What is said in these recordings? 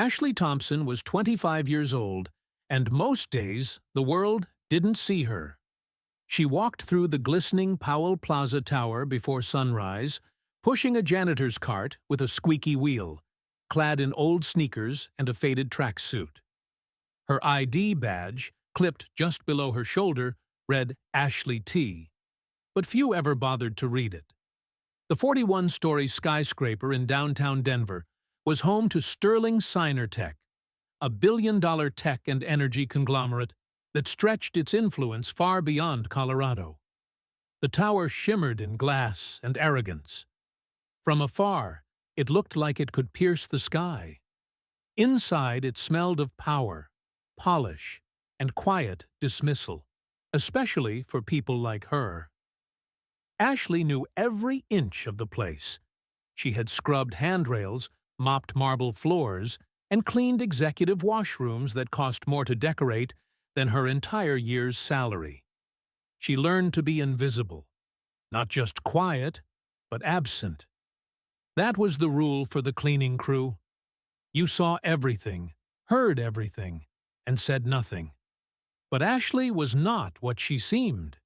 Ashley Thompson was 25 years old, and most days the world didn't see her. She walked through the glistening Powell Plaza Tower before sunrise, pushing a janitor's cart with a squeaky wheel, clad in old sneakers and a faded tracksuit. Her ID badge, clipped just below her shoulder, read Ashley T., but few ever bothered to read it. The 41-story skyscraper in downtown Denver was home to Sterling Tech, a billion-dollar tech and energy conglomerate that stretched its influence far beyond Colorado. The tower shimmered in glass and arrogance. From afar, it looked like it could pierce the sky. Inside, it smelled of power, polish, and quiet dismissal, especially for people like her. Ashley knew every inch of the place. She had scrubbed handrails, mopped marble floors, and cleaned executive washrooms that cost more to decorate than her entire year's salary. She learned to be invisible, not just quiet, but absent. That was the rule for the cleaning crew. You saw everything, heard everything, and said nothing. But Ashley was not what she seemed.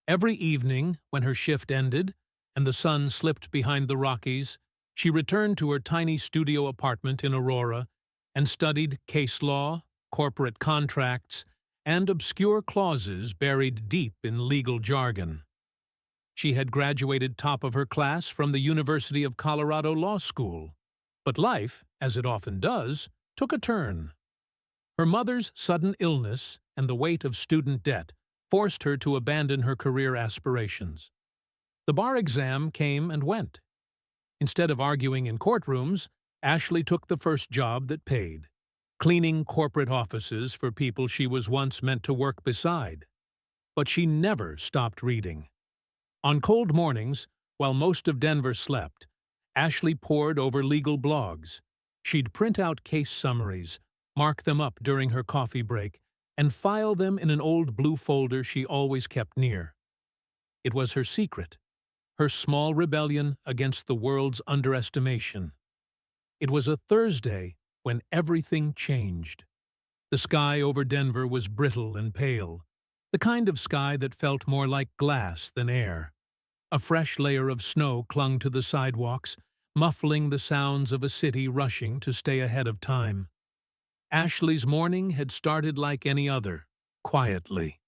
Every evening, when her shift ended and the sun slipped behind the Rockies, she returned to her tiny studio apartment in Aurora and studied case law, corporate contracts, and obscure clauses buried deep in legal jargon. She had graduated top of her class from the University of Colorado Law School, but life, as it often does, took a turn. Her mother's sudden illness and the weight of student debt forced her to abandon her career aspirations. The bar exam came and went. Instead of arguing in courtrooms, Ashley took the first job that paid, cleaning corporate offices for people she was once meant to work beside. But she never stopped reading. On cold mornings, while most of Denver slept, Ashley pored over legal blogs. She'd print out case summaries, mark them up during her coffee break, and file them in an old blue folder she always kept near. It was her secret, her small rebellion against the world's underestimation. It was a Thursday when everything changed. The sky over Denver was brittle and pale, the kind of sky that felt more like glass than air. A fresh layer of snow clung to the sidewalks, muffling the sounds of a city rushing to stay ahead of time. Ashley's morning had started like any other, quietly.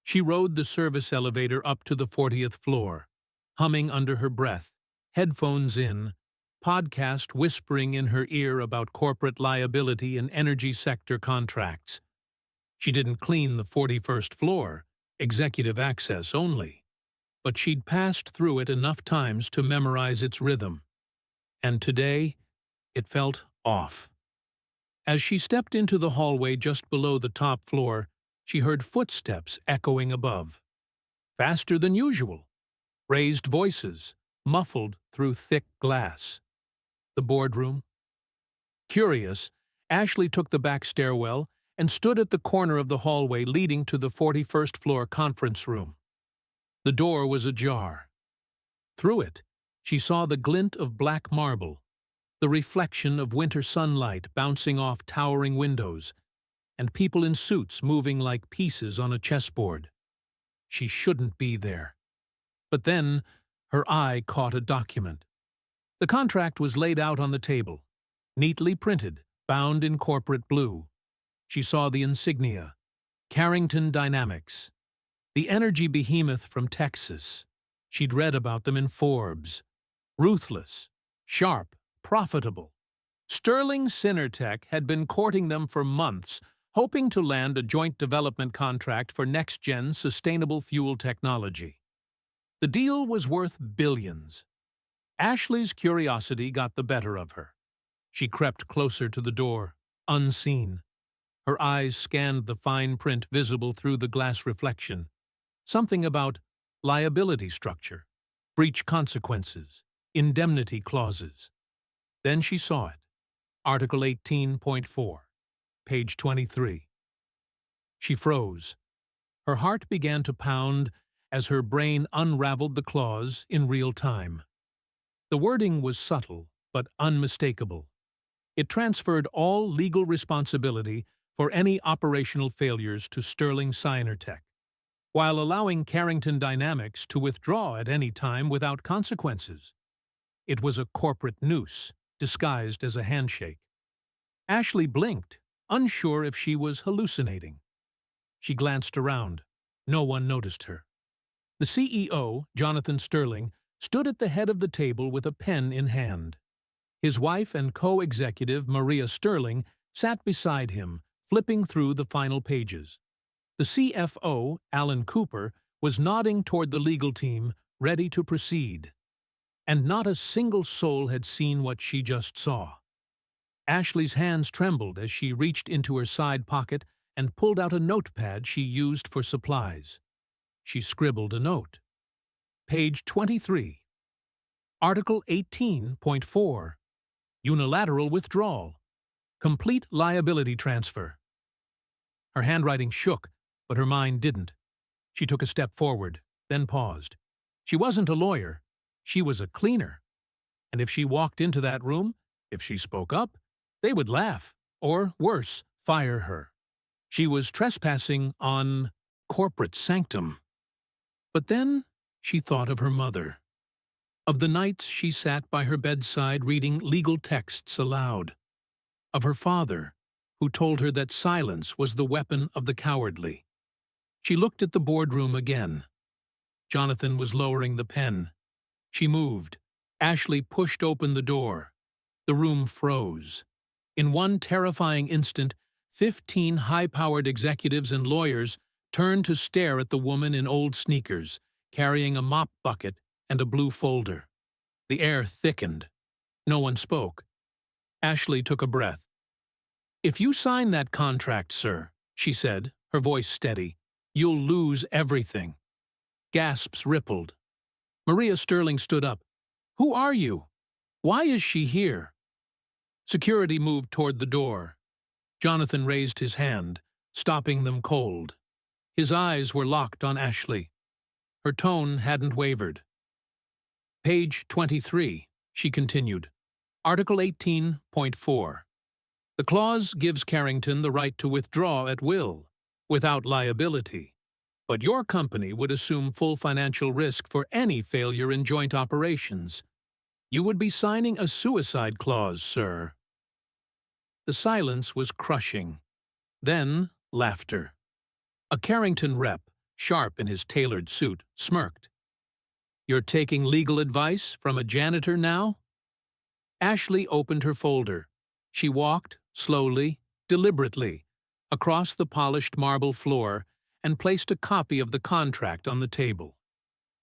She rode the service elevator up to the 40th floor, humming under her breath, headphones in, podcast whispering in her ear about corporate liability and energy sector contracts. She didn't clean the 41st floor, executive access only, but she'd passed through it enough times to memorize its rhythm. And today, it felt off. As she stepped into the hallway just below the top floor, she heard footsteps echoing above. Faster than usual. Raised voices, muffled through thick glass. The boardroom. Curious, Ashley took the back stairwell and stood at the corner of the hallway leading to the 41st floor conference room. The door was ajar. Through it, she saw the glint of black marble, the reflection of winter sunlight bouncing off towering windows, and people in suits moving like pieces on a chessboard. She shouldn't be there. But then, her eye caught a document. The contract was laid out on the table, neatly printed, bound in corporate blue. She saw the insignia, Carrington Dynamics, the energy behemoth from Texas. She'd read about them in Forbes. Ruthless, sharp, profitable. Sterling Tech had been courting them for months, hoping to land a joint development contract for next-gen sustainable fuel technology. The deal was worth billions. Ashley's curiosity got the better of her. She crept closer to the door, unseen. Her eyes scanned the fine print visible through the glass reflection. Something about liability structure, breach consequences, indemnity clauses. Then she saw it. Article 18.4, page 23. She froze. Her heart began to pound as her brain unraveled the clause in real time. The wording was subtle but unmistakable. It transferred all legal responsibility for any operational failures to Sterling Cyanotech, while allowing Carrington Dynamics to withdraw at any time without consequences. It was a corporate noose, disguised as a handshake. Ashley blinked, unsure if she was hallucinating. She glanced around. No one noticed her. The CEO, Jonathan Sterling, stood at the head of the table with a pen in hand. His wife and co-executive, Maria Sterling, sat beside him, flipping through the final pages. The CFO, Alan Cooper, was nodding toward the legal team, ready to proceed. And not a single soul had seen what she just saw. Ashley's hands trembled as she reached into her side pocket and pulled out a notepad she used for supplies. She scribbled a note. Page 23. Article 18.4. Unilateral withdrawal. Complete liability transfer. Her handwriting shook, but her mind didn't. She took a step forward, then paused. She wasn't a lawyer. She was a cleaner. And if she walked into that room, if she spoke up, they would laugh, or worse, fire her. She was trespassing on corporate sanctum. But then she thought of her mother, of the nights she sat by her bedside reading legal texts aloud, of her father, who told her that silence was the weapon of the cowardly. She looked at the boardroom again. Jonathan was lowering the pen. She moved. Ashley pushed open the door. The room froze. In one terrifying instant, 15 high-powered executives and lawyers turned to stare at the woman in old sneakers, carrying a mop bucket and a blue folder. The air thickened. No one spoke. Ashley took a breath. "If you sign that contract, sir," she said, her voice steady, "you'll lose everything." Gasps rippled. Maria Sterling stood up. "Who are you? Why is she here?" Security moved toward the door. Jonathan raised his hand, stopping them cold. His eyes were locked on Ashley. Her tone hadn't wavered. Page 23, she continued. Article 18.4. The clause gives Carrington the right to withdraw at will, without liability. But your company would assume full financial risk for any failure in joint operations. You would be signing a suicide clause, sir. The silence was crushing. Then, laughter. A Carrington rep, sharp in his tailored suit, smirked. "You're taking legal advice from a janitor now?" Ashley opened her folder. She walked, slowly, deliberately, across the polished marble floor and placed a copy of the contract on the table.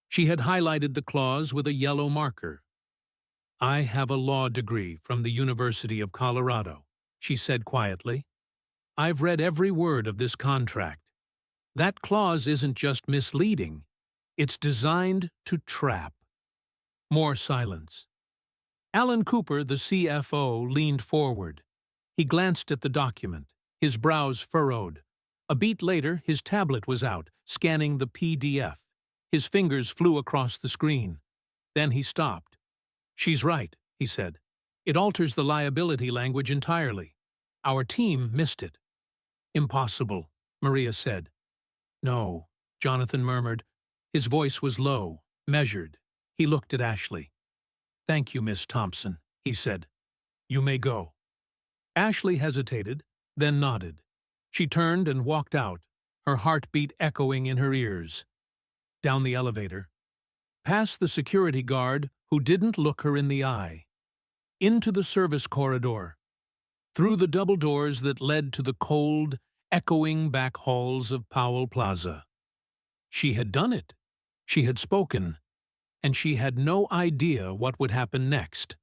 She had highlighted the clause with a yellow marker. "I have a law degree from the University of Colorado," she said quietly. "I've read every word of this contract. That clause isn't just misleading. It's designed to trap." More silence. Alan Cooper, the CFO, leaned forward. He glanced at the document, his brows furrowed. A beat later, his tablet was out, scanning the PDF. His fingers flew across the screen. Then he stopped. "She's right," he said. "It alters the liability language entirely. Our team missed it." "Impossible," Maria said. "No," Jonathan murmured. His voice was low, measured. He looked at Ashley. "Thank you, Miss Thompson," he said. "You may go." Ashley hesitated, then nodded. She turned and walked out, her heartbeat echoing in her ears. Down the elevator. Past the security guard, who didn't look her in the eye. Into the service corridor. Through the double doors that led to the cold, echoing back halls of Powell Plaza. She had done it. She had spoken. And she had no idea what would happen next.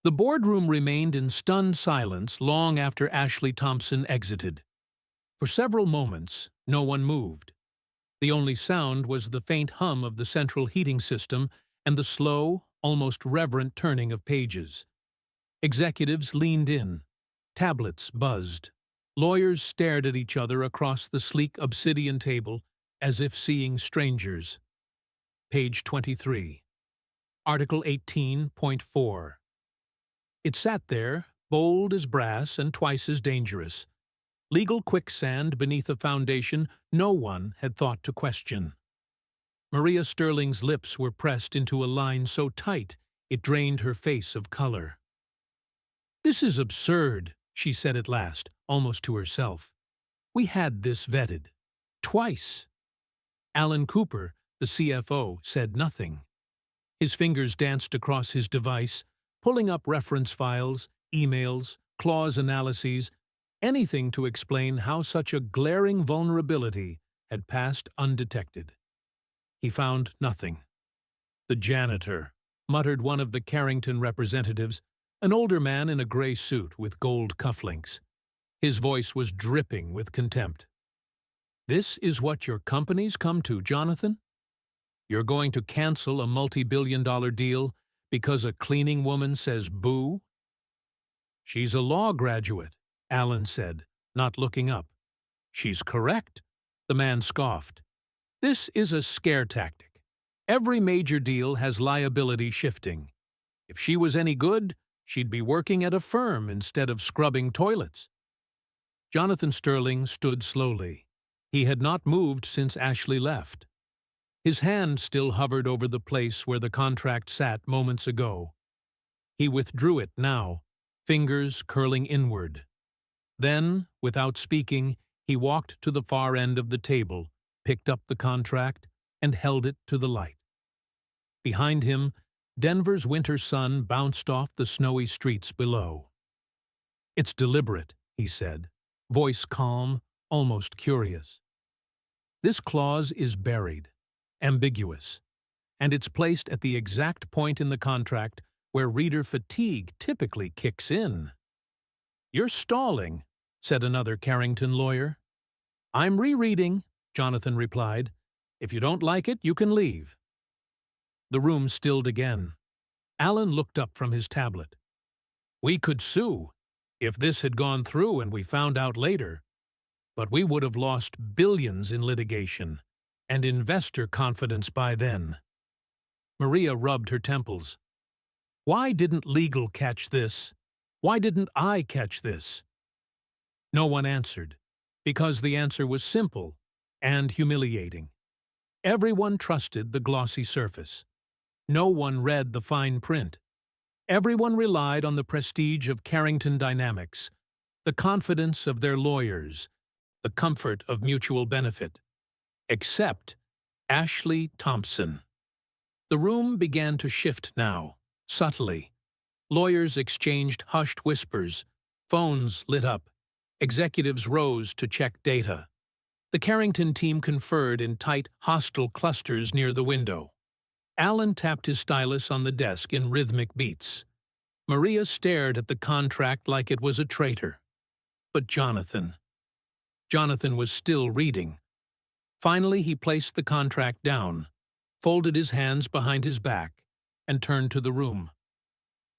The boardroom remained in stunned silence long after Ashley Thompson exited. For several moments, no one moved. The only sound was the faint hum of the central heating system and the slow, almost reverent turning of pages. Executives leaned in. Tablets buzzed. Lawyers stared at each other across the sleek obsidian table as if seeing strangers. Page 23. Article 18.4. It sat there, bold as brass and twice as dangerous. Legal quicksand beneath a foundation no one had thought to question. Maria Sterling's lips were pressed into a line so tight it drained her face of color. "This is absurd," she said at last, almost to herself. "We had this vetted. Twice." Alan Cooper, the CFO, said nothing. His fingers danced across his device, pulling up reference files, emails, clause analyses, anything to explain how such a glaring vulnerability had passed undetected. He found nothing. "The janitor," muttered one of the Carrington representatives, an older man in a gray suit with gold cufflinks. His voice was dripping with contempt. "This is what your company's come to, Jonathan? You're going to cancel a multi-billion-dollar deal because a cleaning woman says boo?" "She's a law graduate," Alan said, not looking up. "She's correct," the man scoffed. "This is a scare tactic. Every major deal has liability shifting. If she was any good, she'd be working at a firm instead of scrubbing toilets." Jonathan Sterling stood slowly. He had not moved since Ashley left. His hand still hovered over the place where the contract sat moments ago. He withdrew it now, fingers curling inward. Then, without speaking, he walked to the far end of the table, picked up the contract, and held it to the light. Behind him, Denver's winter sun bounced off the snowy streets below. "It's deliberate," he said, voice calm, almost curious. "This clause is buried, ambiguous, and it's placed at the exact point in the contract where reader fatigue typically kicks in." "You're stalling," said another Carrington lawyer. "I'm rereading," Jonathan replied. "If you don't like it, you can leave." The room stilled again. Alan looked up from his tablet. "We could sue, if this had gone through and we found out later. But we would have lost billions in litigation, and investor confidence by then." Maria rubbed her temples. "Why didn't legal catch this? Why didn't I catch this?" No one answered, because the answer was simple and humiliating. Everyone trusted the glossy surface. No one read the fine print. Everyone relied on the prestige of Carrington Dynamics, the confidence of their lawyers, the comfort of mutual benefit. Except Ashley Thompson. The room began to shift now, subtly. Lawyers exchanged hushed whispers. Phones lit up. Executives rose to check data. The Carrington team conferred in tight, hostile clusters near the window. Alan tapped his stylus on the desk in rhythmic beats. Maria stared at the contract like it was a traitor. But Jonathan was still reading. Finally, he placed the contract down, folded his hands behind his back, and turned to the room.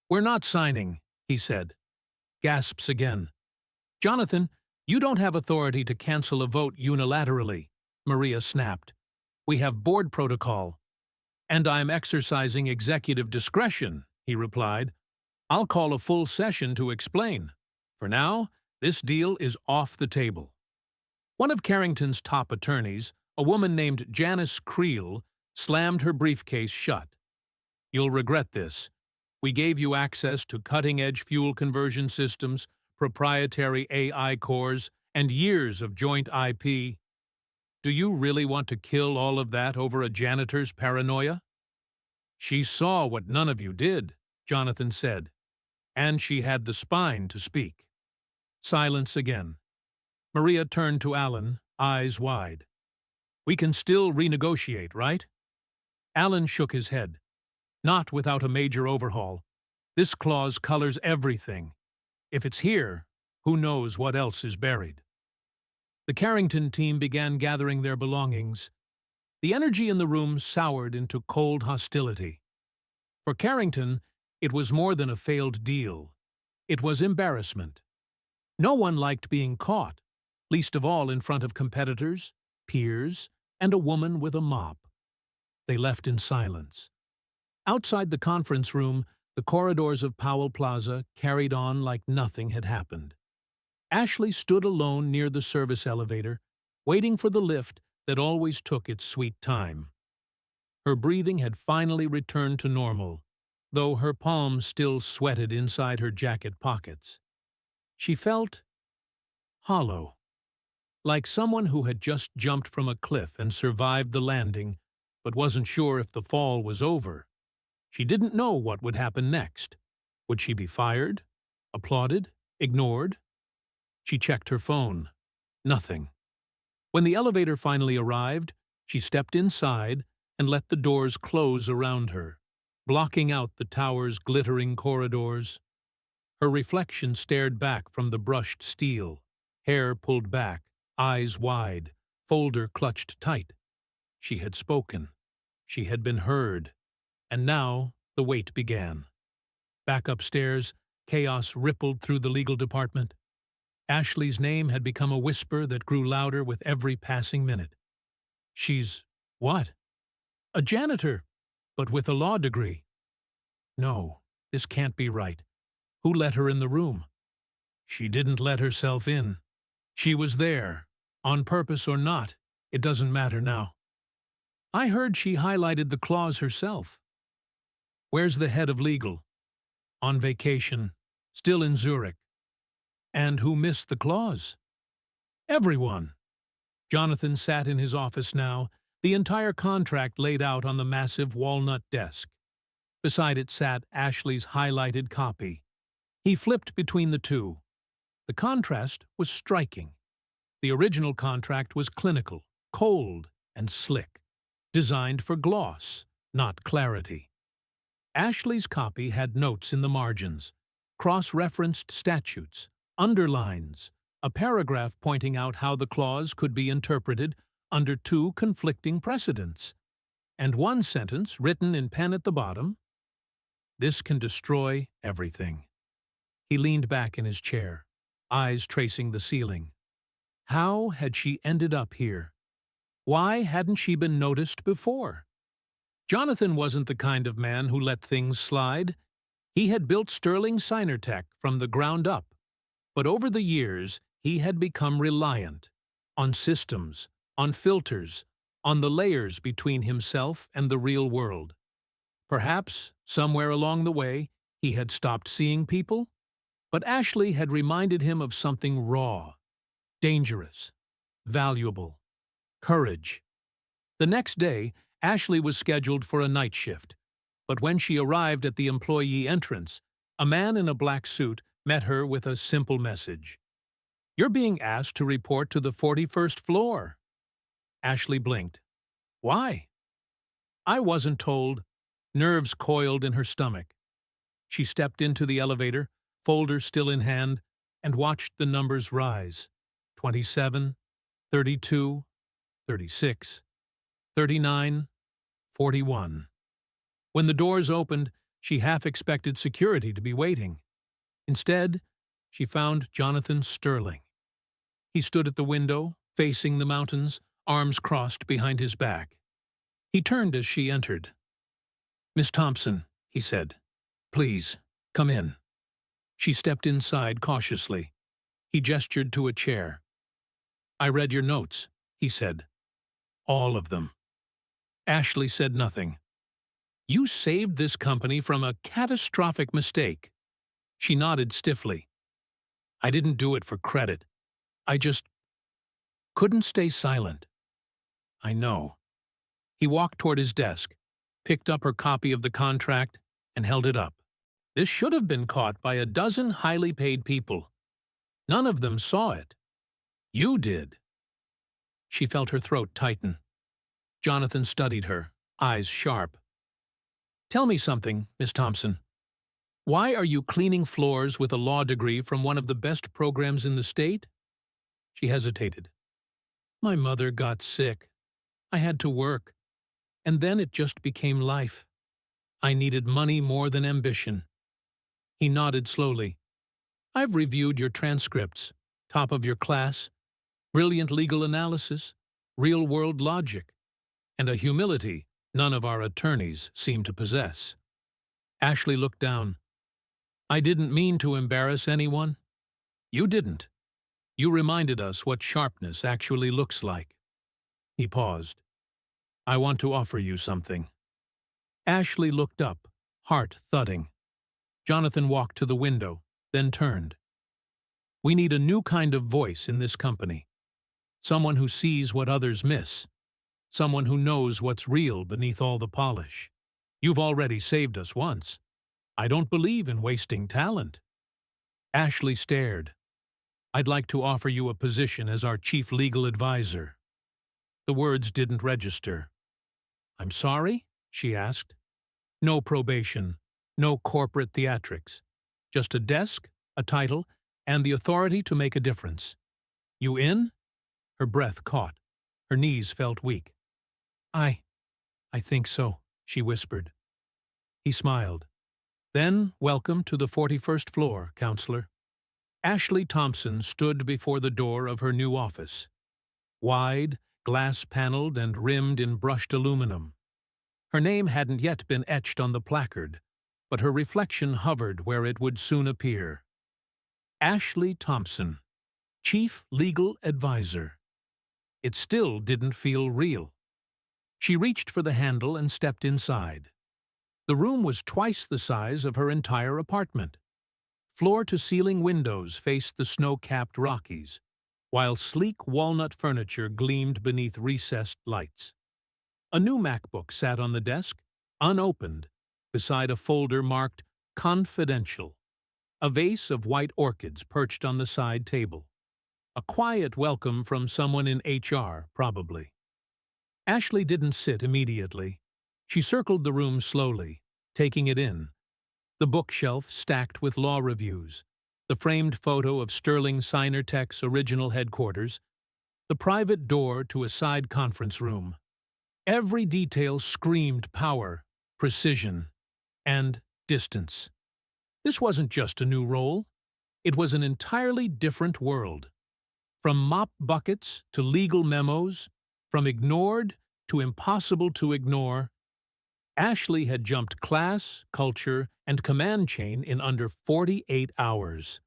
"We're not signing," he said. Gasps again. "Jonathan, you don't have authority to cancel a vote unilaterally," Maria snapped. "We have board protocol." "And I'm exercising executive discretion," he replied. "I'll call a full session to explain. For now, this deal is off the table." One of Carrington's top attorneys, a woman named Janice Creel, slammed her briefcase shut. "You'll regret this. We gave you access to cutting-edge fuel conversion systems, proprietary AI cores, and years of joint IP. Do you really want to kill all of that over a janitor's paranoia?" "She saw what none of you did," Jonathan said, "and she had the spine to speak." Silence again. Maria turned to Alan, eyes wide. "We can still renegotiate, right?" Alan shook his head. "Not without a major overhaul. This clause colors everything. If it's here, who knows what else is buried." The Carrington team began gathering their belongings. The energy in the room soured into cold hostility. For Carrington, it was more than a failed deal. It was embarrassment. No one liked being caught, least of all in front of competitors, peers, and a woman with a mop. They left in silence. Outside the conference room, The corridors of Powell Plaza carried on like nothing had happened. Ashley stood alone near the service elevator, waiting for the lift that always took its sweet time. Her breathing had finally returned to normal, though her palms still sweated inside her jacket pockets. She felt hollow, like someone who had just jumped from a cliff and survived the landing, but wasn't sure if the fall was over. She didn't know what would happen next. Would she be fired? Applauded? Ignored? She checked her phone. Nothing. When the elevator finally arrived, she stepped inside and let the doors close around her, blocking out the tower's glittering corridors. Her reflection stared back from the brushed steel, hair pulled back, eyes wide, folder clutched tight. She had spoken. She had been heard. And now the wait began. Back upstairs, chaos rippled through the legal department. Ashley's name had become a whisper that grew louder with every passing minute. She's what? A janitor, but with a law degree. No, this can't be right. Who let her in the room? She didn't let herself in. She was there, on purpose or not. It doesn't matter now. I heard she highlighted the clause herself. Where's the head of legal? On vacation, still in Zurich. And who missed the clause? Everyone. Jonathan sat in his office now, the entire contract laid out on the massive walnut desk. Beside it sat Ashley's highlighted copy. He flipped between the two. The contrast was striking. The original contract was clinical, cold, and slick, designed for gloss, not clarity. Ashley's copy had notes in the margins, cross-referenced statutes, underlines, a paragraph pointing out how the clause could be interpreted under two conflicting precedents, and one sentence written in pen at the bottom: "This can destroy everything." He leaned back in his chair, eyes tracing the ceiling. How had she ended up here? Why hadn't she been noticed before? Jonathan wasn't the kind of man who let things slide. He had built Sterling Signertech from the ground up, but over the years he had become reliant on systems, on filters, on the layers between himself and the real world. Perhaps, somewhere along the way, he had stopped seeing people, but Ashley had reminded him of something raw, dangerous, valuable: courage. The next day, Ashley was scheduled for a night shift, but when she arrived at the employee entrance, a man in a black suit met her with a simple message. "You're being asked to report to the 41st floor." Ashley blinked. "Why?" "I wasn't told." Nerves coiled in her stomach. She stepped into the elevator, folder still in hand, and watched the numbers rise. 27, 32, 36, 39, 41. When the doors opened, she half expected security to be waiting. Instead, she found Jonathan Sterling. He stood at the window, facing the mountains, arms crossed behind his back. He turned as she entered. "Miss Thompson," he said, "please, come in." She stepped inside cautiously. He gestured to a chair. "I read your notes," he said. "All of them." Ashley said nothing. "You saved this company from a catastrophic mistake." She nodded stiffly. "I didn't do it for credit. I just couldn't stay silent." "I know." He walked toward his desk, picked up her copy of the contract, and held it up. "This should have been caught by a dozen highly paid people. None of them saw it. You did." She felt her throat tighten. Jonathan studied her, eyes sharp. "Tell me something, Miss Thompson. Why are you cleaning floors with a law degree from one of the best programs in the state?" She hesitated. "My mother got sick. I had to work. And then it just became life. I needed money more than ambition." He nodded slowly. "I've reviewed your transcripts, top of your class, brilliant legal analysis, real-world logic, and a humility none of our attorneys seem to possess." Ashley looked down. I didn't mean to embarrass anyone. You didn't. You reminded us what sharpness actually looks like. He paused. I want to offer you something. Ashley looked up, heart thudding. Jonathan walked to the window, then turned. We need a new kind of voice in this company. Someone who sees what others miss. Someone who knows what's real beneath all the polish. You've already saved us once. I don't believe in wasting talent. Ashley stared. I'd like to offer you a position as our chief legal advisor. The words didn't register. I'm sorry? She asked. No probation, no corporate theatrics. Just a desk, a title, and the authority to make a difference. You in? Her breath caught. Her knees felt weak. I think so, she whispered. He smiled. Then, welcome to the 41st floor, counselor. Ashley Thompson stood before the door of her new office. Wide, glass-paneled and rimmed in brushed aluminum. Her name hadn't yet been etched on the placard, but her reflection hovered where it would soon appear. Ashley Thompson, Chief Legal Advisor. It still didn't feel real. She reached for the handle and stepped inside. The room was twice the size of her entire apartment. Floor-to-ceiling windows faced the snow-capped Rockies, while sleek walnut furniture gleamed beneath recessed lights. A new MacBook sat on the desk, unopened, beside a folder marked Confidential. A vase of white orchids perched on the side table. A quiet welcome from someone in HR, probably. Ashley didn't sit immediately. She circled the room slowly, taking it in. The bookshelf stacked with law reviews, the framed photo of Sterling Signer-Tech's original headquarters, the private door to a side conference room. Every detail screamed power, precision, and distance. This wasn't just a new role. It was an entirely different world. From mop buckets to legal memos, from ignored to impossible to ignore, Ashley had jumped class, culture, and command chain in under 48 hours.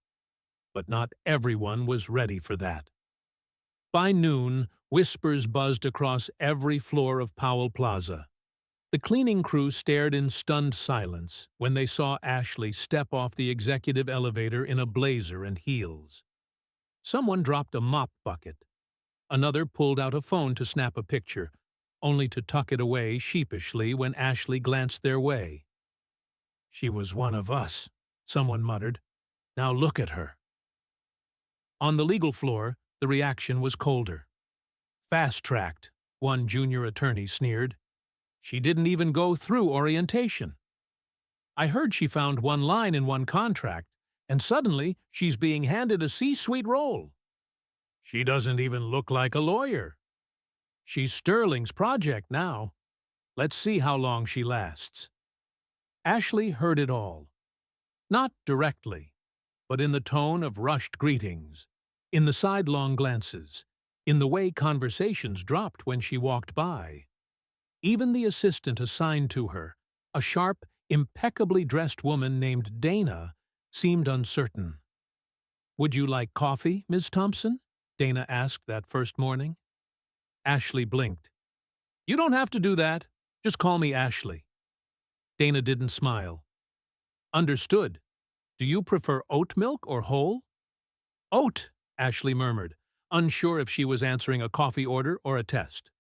But not everyone was ready for that. By noon, whispers buzzed across every floor of Powell Plaza. The cleaning crew stared in stunned silence when they saw Ashley step off the executive elevator in a blazer and heels. Someone dropped a mop bucket. Another pulled out a phone to snap a picture, only to tuck it away sheepishly when Ashley glanced their way. She was one of us, someone muttered. Now look at her. On the legal floor, the reaction was colder. Fast-tracked, one junior attorney sneered. She didn't even go through orientation. I heard she found one line in one contract, and suddenly she's being handed a C-suite role. She doesn't even look like a lawyer. She's Sterling's project now. Let's see how long she lasts. Ashley heard it all. Not directly, but in the tone of rushed greetings, in the sidelong glances, in the way conversations dropped when she walked by. Even the assistant assigned to her, a sharp, impeccably dressed woman named Dana, seemed uncertain. Would you like coffee, Ms. Thompson? Dana asked that first morning. Ashley blinked. You don't have to do that. Just call me Ashley. Dana didn't smile. Understood. Do you prefer oat milk or whole? Oat, Ashley murmured, unsure if she was answering a coffee order or a test.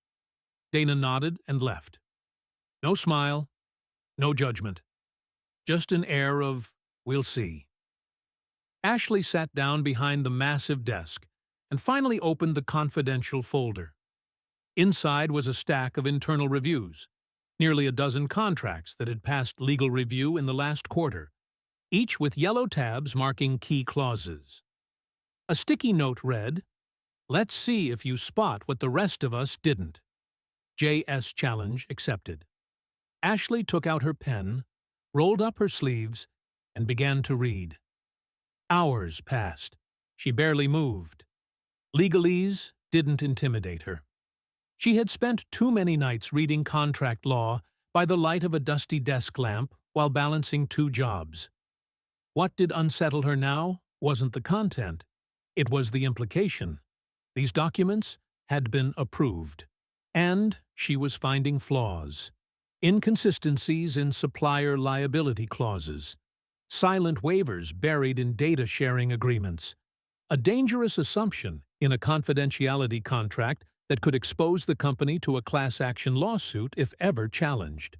Dana nodded and left. No smile, no judgment. Just an air of, we'll see. Ashley sat down behind the massive desk and finally opened the confidential folder. Inside was a stack of internal reviews, nearly a dozen contracts that had passed legal review in the last quarter, each with yellow tabs marking key clauses. A sticky note read, "Let's see if you spot what the rest of us didn't." JS challenge accepted. Ashley took out her pen, rolled up her sleeves, and began to read. Hours passed. She barely moved. Legalese didn't intimidate her. She had spent too many nights reading contract law by the light of a dusty desk lamp while balancing two jobs. What did unsettle her now wasn't the content. It was the implication. These documents had been approved. And she was finding flaws. Inconsistencies in supplier liability clauses. Silent waivers buried in data-sharing agreements. A dangerous assumption in a confidentiality contract that could expose the company to a class action lawsuit if ever challenged.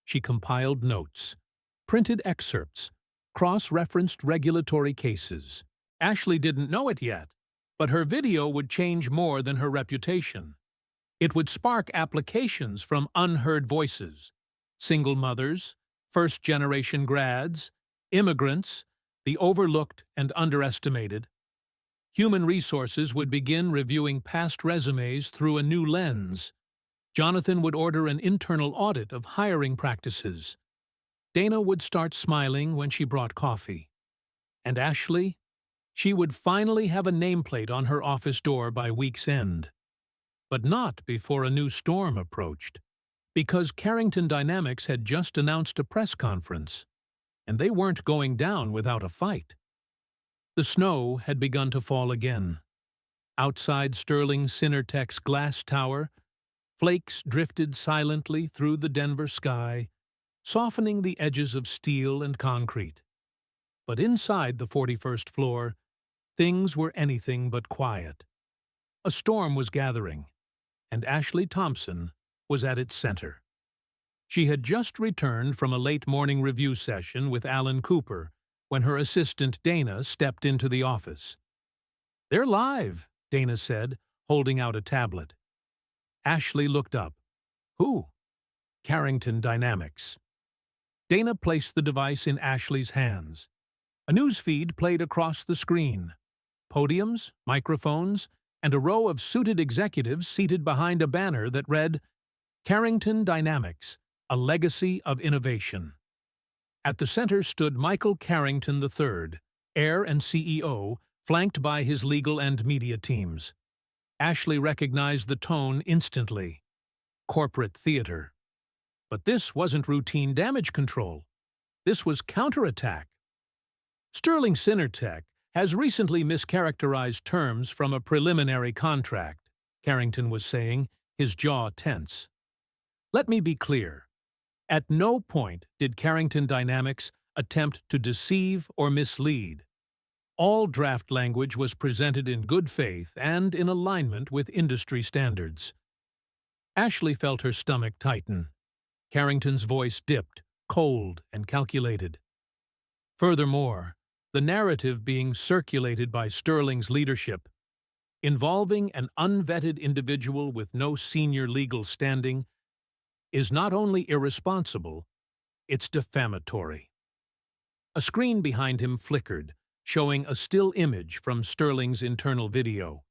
She compiled notes, printed excerpts, cross-referenced regulatory cases. Ashley didn't know it yet, but her video would change more than her reputation. It would spark applications from unheard voices, single mothers, first-generation grads, immigrants, the overlooked and underestimated. Human resources would begin reviewing past resumes through a new lens. Jonathan would order an internal audit of hiring practices. Dana would start smiling when she brought coffee. And Ashley? She would finally have a nameplate on her office door by week's end. But not before a new storm approached, because Carrington Dynamics had just announced a press conference, and they weren't going down without a fight. The snow had begun to fall again. Outside Sterling Synertech's glass tower, flakes drifted silently through the Denver sky, softening the edges of steel and concrete. But inside the 41st floor, things were anything but quiet. A storm was gathering, and Ashley Thompson was at its center. She had just returned from a late morning review session with Alan Cooper when her assistant Dana stepped into the office. "They're live," Dana said, holding out a tablet. Ashley looked up. "Who?" "Carrington Dynamics." Dana placed the device in Ashley's hands. A news feed played across the screen. Podiums, microphones, and a row of suited executives seated behind a banner that read, "Carrington Dynamics, a legacy of innovation." At the center stood Michael Carrington III, heir and CEO, flanked by his legal and media teams. Ashley recognized the tone instantly. Corporate theater. But this wasn't routine damage control. This was counterattack. Sterling Synertech has recently mischaracterized terms from a preliminary contract, Carrington was saying, his jaw tense. Let me be clear. At no point did Carrington Dynamics attempt to deceive or mislead. All draft language was presented in good faith and in alignment with industry standards. Ashley felt her stomach tighten. Carrington's voice dipped, cold and calculated. Furthermore, the narrative being circulated by Sterling's leadership, involving an unvetted individual with no senior legal standing, is not only irresponsible, it's defamatory. A screen behind him flickered, showing a still image from Sterling's internal video.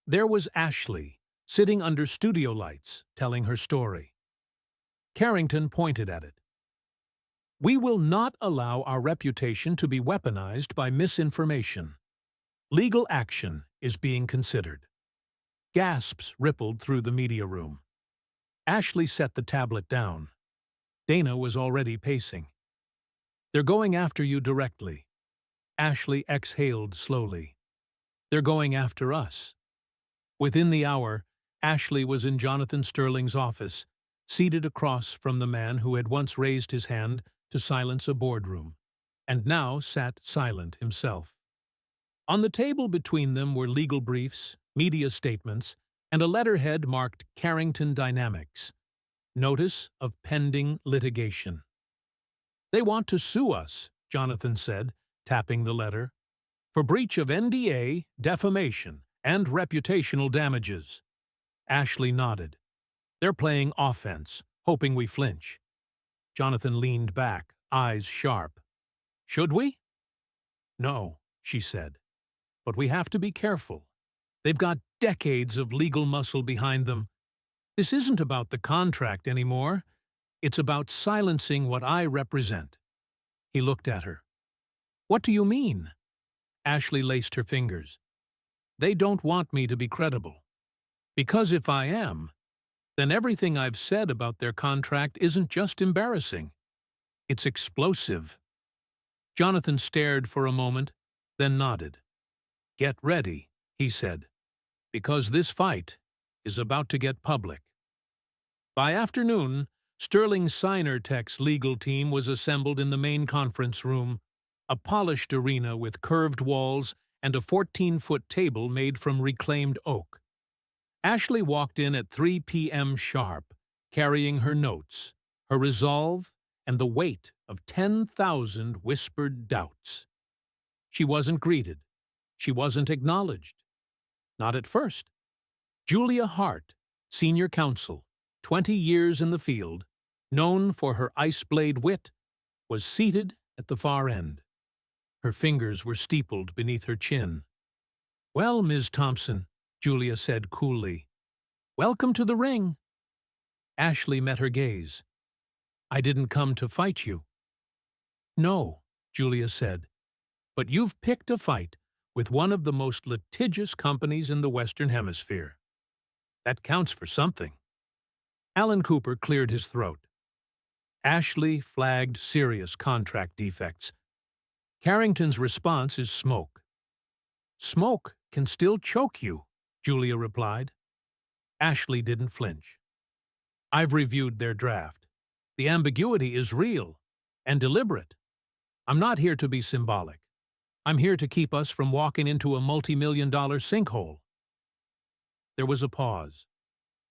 There was Ashley, sitting under studio lights, telling her story. Carrington pointed at it. "We will not allow our reputation to be weaponized by misinformation. Legal action is being considered." Gasps rippled through the media room. Ashley set the tablet down. Dana was already pacing. "They're going after you directly." Ashley exhaled slowly. "They're going after us." Within the hour, Ashley was in Jonathan Sterling's office, seated across from the man who had once raised his hand to silence a boardroom, and now sat silent himself. On the table between them were legal briefs, media statements, and a letterhead marked Carrington Dynamics, Notice of Pending Litigation. "They want to sue us," Jonathan said, tapping the letter, "for breach of NDA, defamation, and reputational damages." Ashley nodded. "They're playing offense, hoping we flinch." Jonathan leaned back, eyes sharp. "Should we?" "No," she said. "But we have to be careful. They've got decades of legal muscle behind them. This isn't about the contract anymore. It's about silencing what I represent." He looked at her. "What do you mean?" Ashley laced her fingers. "They don't want me to be credible. Because if I am, then everything I've said about their contract isn't just embarrassing. It's explosive. Jonathan stared for a moment, then nodded. Get ready, he said, because this fight is about to get public. By afternoon, Sterling Signer-Tech's legal team was assembled in the main conference room, a polished arena with curved walls and a 14-foot table made from reclaimed oak. Ashley walked in at 3 p.m. sharp, carrying her notes, her resolve, and the weight of 10,000 whispered doubts. She wasn't greeted. She wasn't acknowledged. Not at first. Julia Hart, senior counsel, 20 years in the field, known for her ice-blade wit, was seated at the far end. Her fingers were steepled beneath her chin. "Well, Ms. Thompson," Julia said coolly, "welcome to the ring." Ashley met her gaze. "I didn't come to fight you." "No," Julia said, "but you've picked a fight with one of the most litigious companies in the Western Hemisphere. That counts for something." Alan Cooper cleared his throat. Ashley flagged serious contract defects. Carrington's response is smoke. "Smoke can still choke you," Julia replied. Ashley didn't flinch. "I've reviewed their draft. The ambiguity is real and deliberate. I'm not here to be symbolic. I'm here to keep us from walking into a multi-million-dollar sinkhole." There was a pause.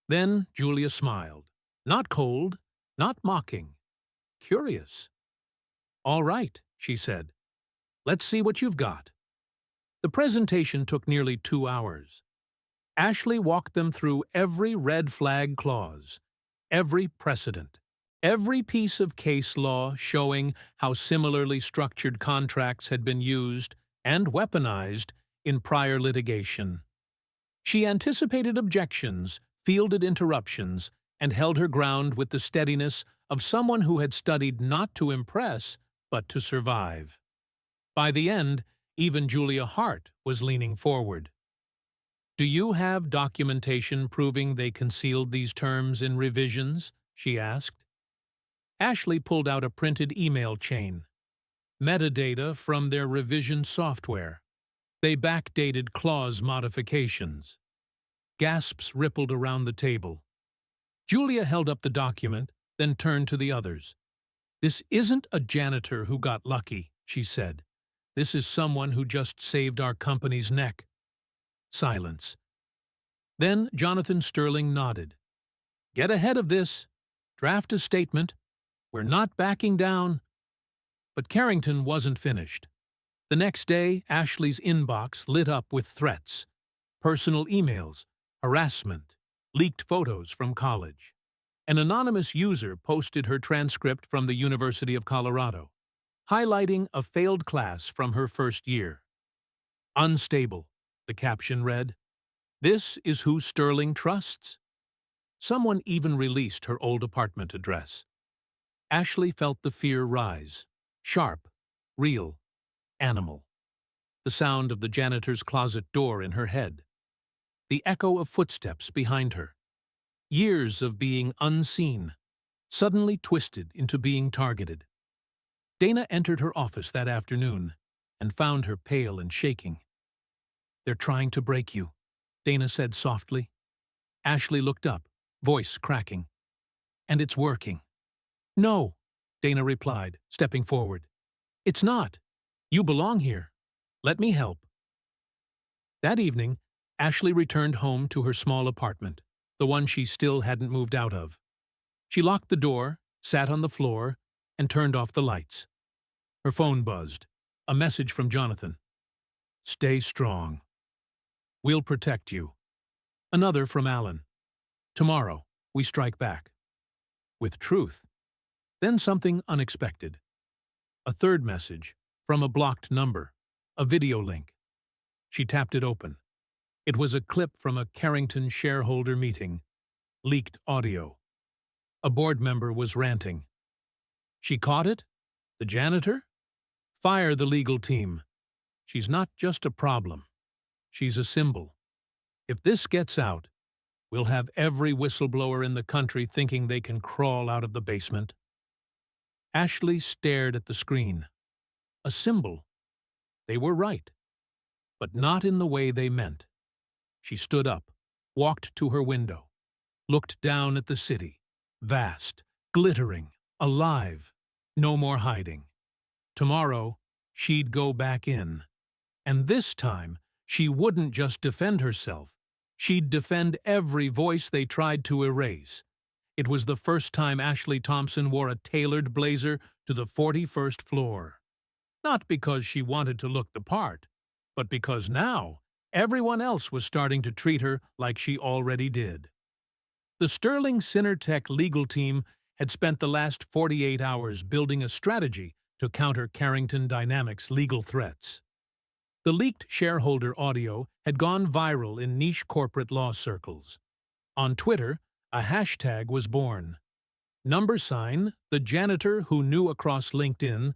Then Julia smiled. Not cold, not mocking. Curious. "All right," she said. "Let's see what you've got." The presentation took nearly 2 hours. Ashley walked them through every red flag clause, every precedent, every piece of case law showing how similarly structured contracts had been used and weaponized in prior litigation. She anticipated objections, fielded interruptions, and held her ground with the steadiness of someone who had studied not to impress, but to survive. By the end, even Julia Hart was leaning forward. "Do you have documentation proving they concealed these terms in revisions?" she asked. Ashley pulled out a printed email chain. Metadata from their revision software. They backdated clause modifications. Gasps rippled around the table. Julia held up the document, then turned to the others. "This isn't a janitor who got lucky," she said. "This is someone who just saved our company's neck." Silence. Then Jonathan Sterling nodded. "Get ahead of this. Draft a statement. We're not backing down." But Carrington wasn't finished. The next day, Ashley's inbox lit up with threats, personal emails, harassment, leaked photos from college. An anonymous user posted her transcript from the University of Colorado, highlighting a failed class from her first year. "Unstable," the caption read. "This is who Sterling trusts." Someone even released her old apartment address. Ashley felt the fear rise. Sharp, real, animal. The sound of the janitor's closet door in her head. The echo of footsteps behind her. Years of being unseen, suddenly twisted into being targeted. Dana entered her office that afternoon and found her pale and shaking. "They're trying to break you," Dana said softly. Ashley looked up, voice cracking. "And it's working." "No," Dana replied, stepping forward. "It's not. You belong here. Let me help." That evening, Ashley returned home to her small apartment, the one she still hadn't moved out of. She locked the door, sat on the floor, and turned off the lights. Her phone buzzed. A message from Jonathan. "Stay strong. We'll protect you." Another from Alan. "Tomorrow, we strike back." With truth. Then something unexpected. A third message, from a blocked number, a video link. She tapped it open. It was a clip from a Carrington shareholder meeting. Leaked audio. A board member was ranting. She caught it? The janitor? Fire the legal team. She's not just a problem. She's a symbol. If this gets out, we'll have every whistleblower in the country thinking they can crawl out of the basement. Ashley stared at the screen. A symbol. They were right, but not in the way they meant. She stood up, walked to her window, looked down at the city. Vast, glittering, alive. No more hiding. Tomorrow, she'd go back in. And this time, she wouldn't just defend herself. She'd defend every voice they tried to erase. It was the first time Ashley Thompson wore a tailored blazer to the 41st floor. Not because she wanted to look the part, but because now everyone else was starting to treat her like she already did. The Sterling Synertech legal team had spent the last 48 hours building a strategy to counter Carrington Dynamics' legal threats. The leaked shareholder audio had gone viral in niche corporate law circles. On Twitter, a hashtag was born. #the janitor who knew across LinkedIn.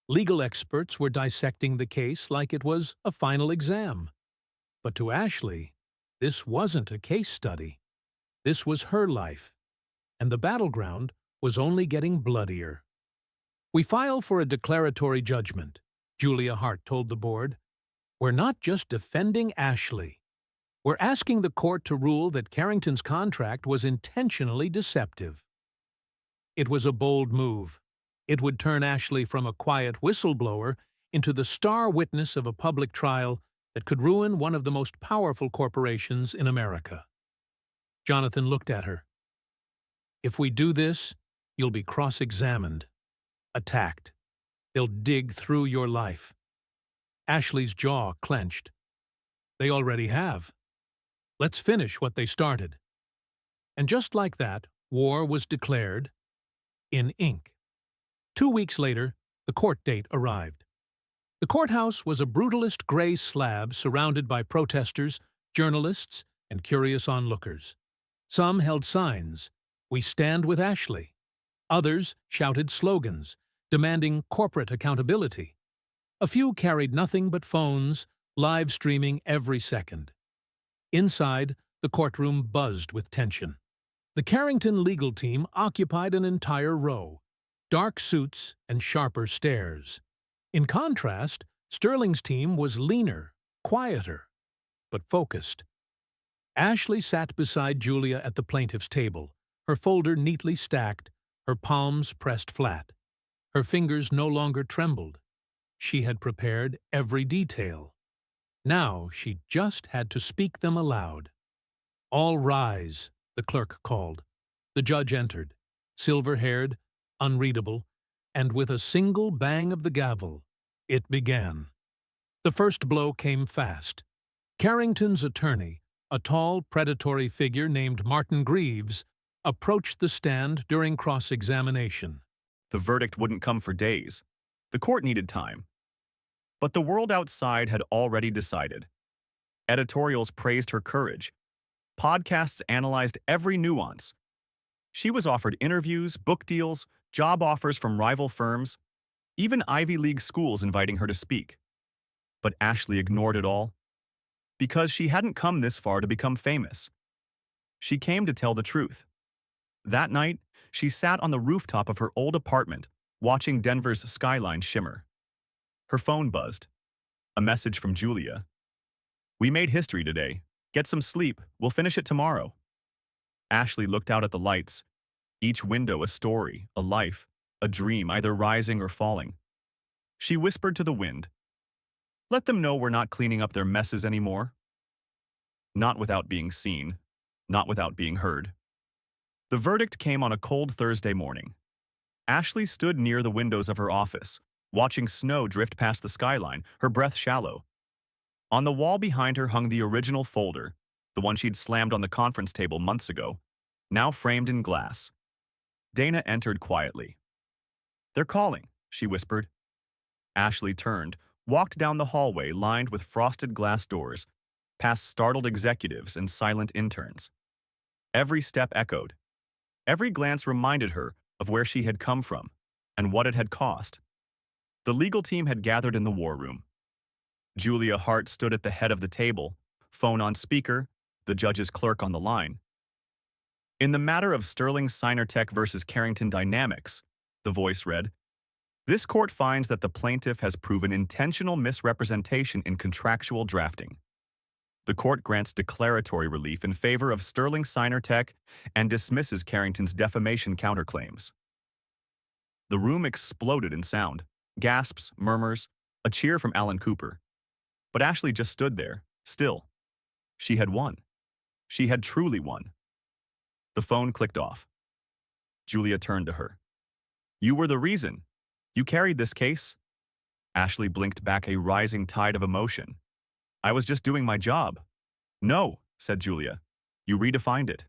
Legal experts were dissecting the case like it was a final exam. But to Ashley, this wasn't a case study. This was her life, and the battleground was only getting bloodier. "We file for a declaratory judgment," Julia Hart told the board. "We're not just defending Ashley. We're asking the court to rule that Carrington's contract was intentionally deceptive." It was a bold move. It would turn Ashley from a quiet whistleblower into the star witness of a public trial that could ruin one of the most powerful corporations in America. Jonathan looked at her. "If we do this, you'll be cross-examined, attacked. They'll dig through your life." Ashley's jaw clenched. "They already have. Let's finish what they started." And just like that, war was declared in ink. 2 weeks later, the court date arrived. The courthouse was a brutalist gray slab surrounded by protesters, journalists, and curious onlookers. Some held signs, "We stand with Ashley." Others shouted slogans, demanding corporate accountability. A few carried nothing but phones, live streaming every second. Inside, the courtroom buzzed with tension. The Carrington legal team occupied an entire row, dark suits and sharper stares. In contrast, Sterling's team was leaner, quieter, but focused. Ashley sat beside Julia at the plaintiff's table, her folder neatly stacked, her palms pressed flat. Her fingers no longer trembled. She had prepared every detail. Now she just had to speak them aloud. "All rise," the clerk called. The judge entered, silver-haired, unreadable, and with a single bang of the gavel, it began. The first blow came fast. Carrington's attorney, a tall, predatory figure named Martin Greaves, approached the stand during cross-examination. The verdict wouldn't come for days. The court needed time. But the world outside had already decided. Editorials praised her courage. Podcasts analyzed every nuance. She was offered interviews, book deals, job offers from rival firms, even Ivy League schools inviting her to speak. But Ashley ignored it all. Because she hadn't come this far to become famous. She came to tell the truth. That night, she sat on the rooftop of her old apartment, watching Denver's skyline shimmer. Her phone buzzed. A message from Julia. "We made history today. Get some sleep. We'll finish it tomorrow." Ashley looked out at the lights. Each window a story, a life, a dream either rising or falling. She whispered to the wind, "Let them know we're not cleaning up their messes anymore." Not without being seen, not without being heard. The verdict came on a cold Thursday morning. Ashley stood near the windows of her office, watching snow drift past the skyline, her breath shallow. On the wall behind her hung the original folder, the one she'd slammed on the conference table months ago, now framed in glass. Dana entered quietly. "They're calling," she whispered. Ashley turned, walked down the hallway lined with frosted glass doors, past startled executives and silent interns. Every step echoed. Every glance reminded her of where she had come from and what it had cost. The legal team had gathered in the war room. Julia Hart stood at the head of the table, phone on speaker, the judge's clerk on the line. "In the matter of Sterling Synertech versus Carrington Dynamics," the voice read, This court finds that the plaintiff has proven intentional misrepresentation in contractual drafting. The court grants declaratory relief in favor of Sterling Tech and dismisses Carrington's defamation counterclaims. The room exploded in sound, gasps, murmurs, a cheer from Alan Cooper. But Ashley just stood there, still. She had won. She had truly won. The phone clicked off. Julia turned to her. "You were the reason. You carried this case?" Ashley blinked back a rising tide of emotion. "I was just doing my job." "No," said Julia. "You redefined it."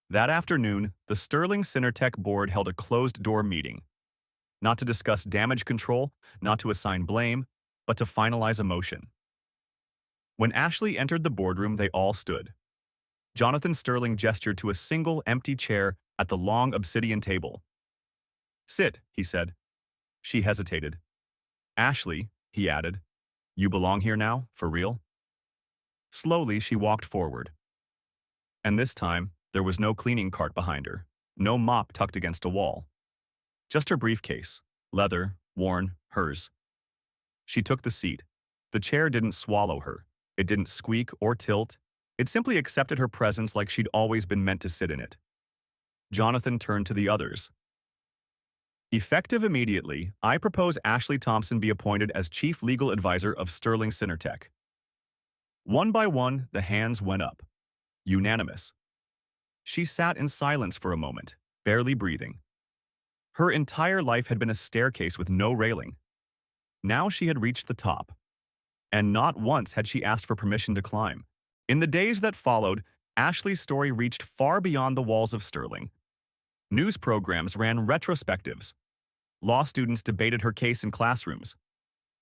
That afternoon, the Sterling Tech board held a closed-door meeting. Not to discuss damage control, not to assign blame, but to finalize a motion. When Ashley entered the boardroom, they all stood. Jonathan Sterling gestured to a single empty chair at the long obsidian table. "Sit," he said. She hesitated. "Ashley," he added, "you belong here now, for real?" Slowly, she walked forward. And this time, there was no cleaning cart behind her, no mop tucked against a wall. Just her briefcase, leather, worn, hers. She took the seat. The chair didn't swallow her. It didn't squeak or tilt. It simply accepted her presence like she'd always been meant to sit in it. Jonathan turned to the others. "Effective immediately, I propose Ashley Thompson be appointed as Chief Legal Advisor of Sterling Tech." One by one, the hands went up. Unanimous. She sat in silence for a moment, barely breathing. Her entire life had been a staircase with no railing. Now she had reached the top. And not once had she asked for permission to climb. In the days that followed, Ashley's story reached far beyond the walls of Sterling. News programs ran retrospectives. Law students debated her case in classrooms.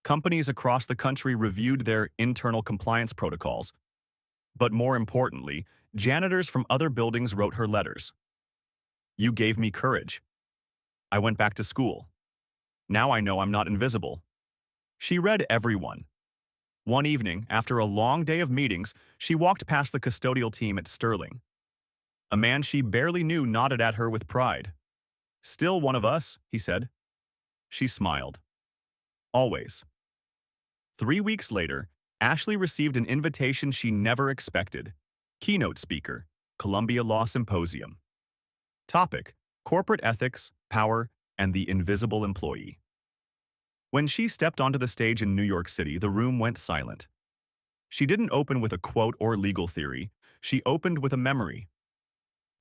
Companies across the country reviewed their internal compliance protocols. But more importantly, janitors from other buildings wrote her letters. "You gave me courage. I went back to school. Now I know I'm not invisible." She read every one. One evening, after a long day of meetings, she walked past the custodial team at Sterling. A man she barely knew nodded at her with pride. "Still one of us," he said. She smiled. Always. 3 weeks later, Ashley received an invitation she never expected. Keynote speaker, Columbia Law Symposium. Topic: Corporate Ethics, Power, and the Invisible Employee. When she stepped onto the stage in New York City, the room went silent. She didn't open with a quote or legal theory. She opened with a memory.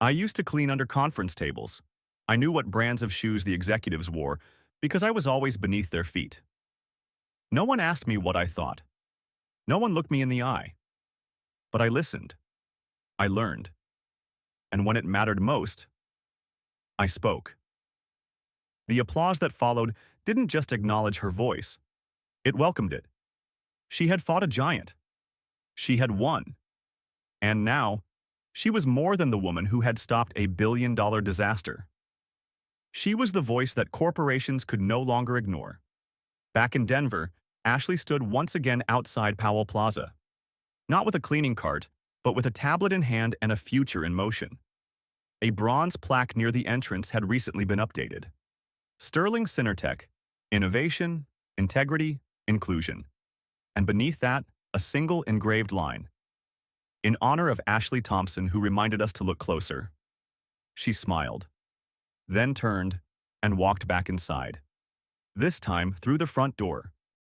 "I used to clean under conference tables. I knew what brands of shoes the executives wore because I was always beneath their feet. No one asked me what I thought. No one looked me in the eye. But I listened. I learned. And when it mattered most, I spoke." The applause that followed didn't just acknowledge her voice. It welcomed it. She had fought a giant. She had won. And now, she was more than the woman who had stopped a billion-dollar disaster. She was the voice that corporations could no longer ignore. Back in Denver, Ashley stood once again outside Powell Plaza. Not with a cleaning cart, but with a tablet in hand and a future in motion. A bronze plaque near the entrance had recently been updated. Sterling Tech, innovation, integrity, inclusion. And beneath that, a single engraved line. "In honor of Ashley Thompson, who reminded us to look closer." She smiled, then turned and walked back inside. This time through the front door.